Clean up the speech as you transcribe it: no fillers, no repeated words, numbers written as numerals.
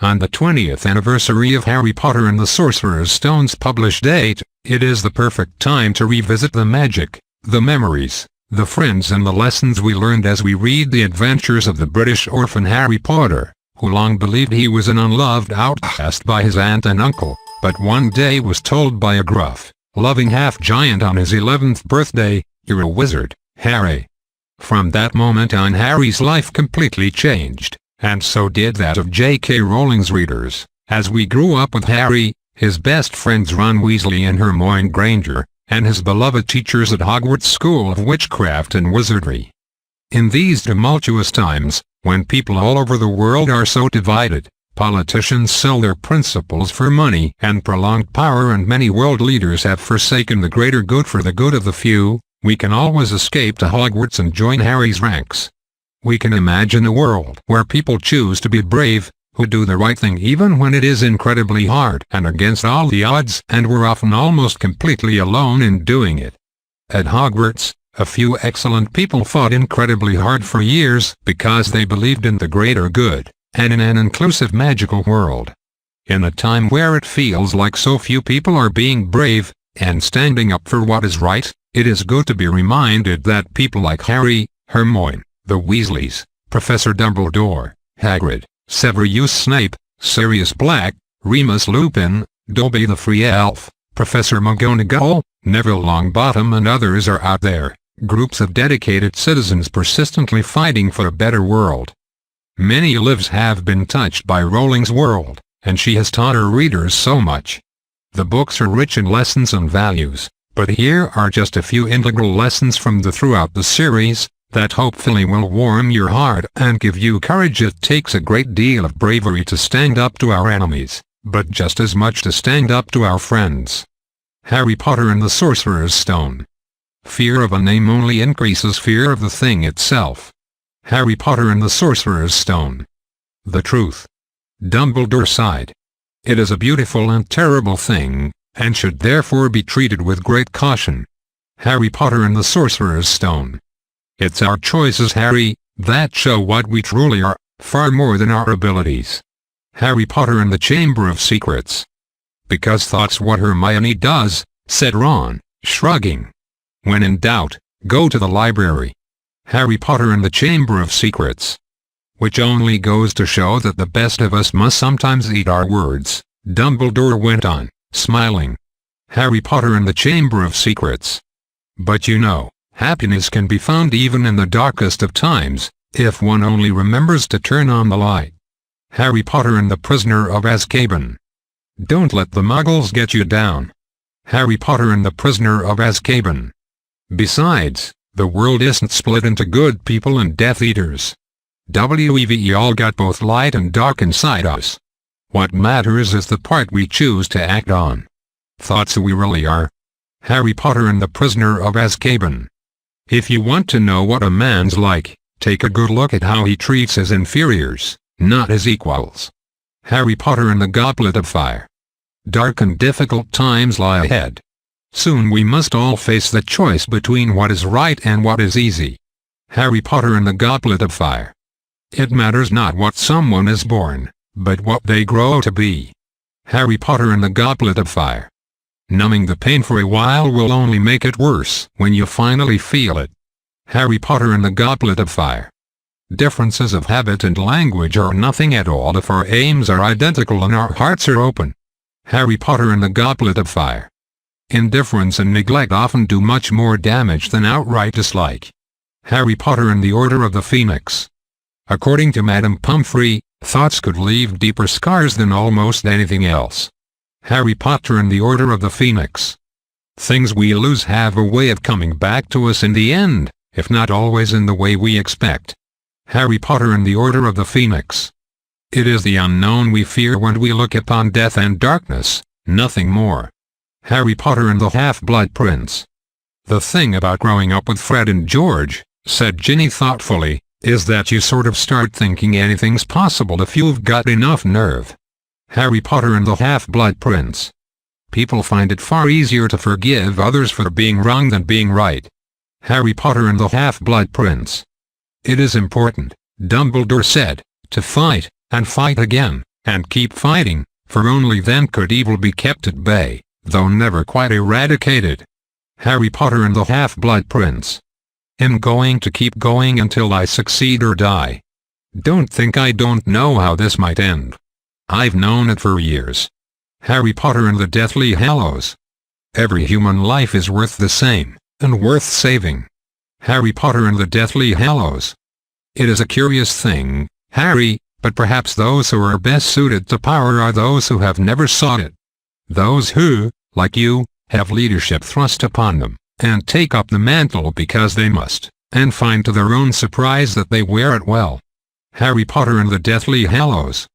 On the 20th anniversary of Harry Potter and the Sorcerer's Stone's published date, it is the perfect time to revisit the magic, the memories, the friends and the lessons we learned as we read the adventures of the British orphan Harry Potter, who long believed he was an unloved outcast by his aunt and uncle, but one day was told by a gruff, loving half-giant on his 11th birthday, "You're a wizard, Harry." From that moment on, Harry's life completely changed, and so did that of J.K. Rowling's readers, as we grew up with Harry, his best friends Ron Weasley and Hermoine Granger, and his beloved teachers at Hogwarts School of Witchcraft and Wizardry. In these tumultuous times, when people all over the world are so divided, politicians sell their principles for money and prolonged power, and many world leaders have forsaken the greater good for the good of the few, we can always escape to Hogwarts and join Harry's ranks. We can imagine a world where people choose to be brave, who do the right thing even when it is incredibly hard and against all the odds, and we're often almost completely alone in doing it. At Hogwarts, a few excellent people fought incredibly hard for years because they believed in the greater good, and in an inclusive magical world. In a time where it feels like so few people are being brave and standing up for what is right, it is good to be reminded that people like Harry, Hermione, the Weasleys, Professor Dumbledore, Hagrid, Severus Snape, Sirius Black, Remus Lupin, Dobby the Free Elf, Professor McGonagall, Neville Longbottom and others are out there, groups of dedicated citizens persistently fighting for a better world. Many lives have been touched by Rowling's world, and she has taught her readers so much. The books are rich in lessons and values, but here are just a few integral lessons from throughout the series, that hopefully will warm your heart and give you courage. It takes a great deal of bravery to stand up to our enemies, but just as much to stand up to our friends. Harry Potter and the Sorcerer's Stone. Fear of a name only increases fear of the thing itself. Harry Potter and the Sorcerer's Stone. The truth. Dumbledore sighed. It is a beautiful and terrible thing, and should therefore be treated with great caution. Harry Potter and the Sorcerer's Stone. It's our choices, Harry, that show what we truly are, far more than our abilities. Harry Potter and the Chamber of Secrets. Because thought's what Hermione does, said Ron, shrugging. When in doubt, go to the library. Harry Potter and the Chamber of Secrets. Which only goes to show that the best of us must sometimes eat our words, Dumbledore went on, smiling. Harry Potter and the Chamber of Secrets. But you know, happiness can be found even in the darkest of times, if one only remembers to turn on the light. Harry Potter and the Prisoner of Azkaban. Don't let the Muggles get you down. Harry Potter and the Prisoner of Azkaban. Besides, the world isn't split into good people and Death Eaters. We all got both light and dark inside us. What matters is the part we choose to act on. Thoughts we really are. Harry Potter and the Prisoner of Azkaban. If you want to know what a man's like, take a good look at how he treats his inferiors, not his equals. Harry Potter and the Goblet of Fire. Dark and difficult times lie ahead. Soon we must all face the choice between what is right and what is easy. Harry Potter and the Goblet of Fire. It matters not what someone is born, but what they grow to be. Harry Potter and the Goblet of Fire. Numbing the pain for a while will only make it worse when you finally feel it. Harry Potter and the Goblet of Fire. Differences of habit and language are nothing at all if our aims are identical and our hearts are open. Harry Potter and the Goblet of Fire. Indifference and neglect often do much more damage than outright dislike. Harry Potter and the Order of the Phoenix. According to Madame Pomfrey, thoughts could leave deeper scars than almost anything else. Harry Potter and the Order of the Phoenix. Things we lose have a way of coming back to us in the end, if not always in the way we expect. Harry Potter and the Order of the Phoenix. It is the unknown we fear when we look upon death and darkness, nothing more. Harry Potter and the Half-Blood Prince. The thing about growing up with Fred and George, said Ginny thoughtfully, is that you sort of start thinking anything's possible if you've got enough nerve. Harry Potter and the Half-Blood Prince. People find it far easier to forgive others for being wrong than being right. Harry Potter and the Half-Blood Prince. It is important, Dumbledore said, to fight, and fight again, And keep fighting, for only then could evil be kept at bay, though never quite eradicated. Harry Potter and the Half-Blood Prince. I'm going to keep going until I succeed or die. Don't think I don't know how this might end. I've known it for years. Harry Potter and the Deathly Hallows. Every human life is worth the same, and worth saving. Harry Potter and the Deathly Hallows. It is a curious thing, Harry, but perhaps those who are best suited to power are those who have never sought it. Those who, like you, have leadership thrust upon them, and take up the mantle because they must, and find to their own surprise that they wear it well. Harry Potter and the Deathly Hallows.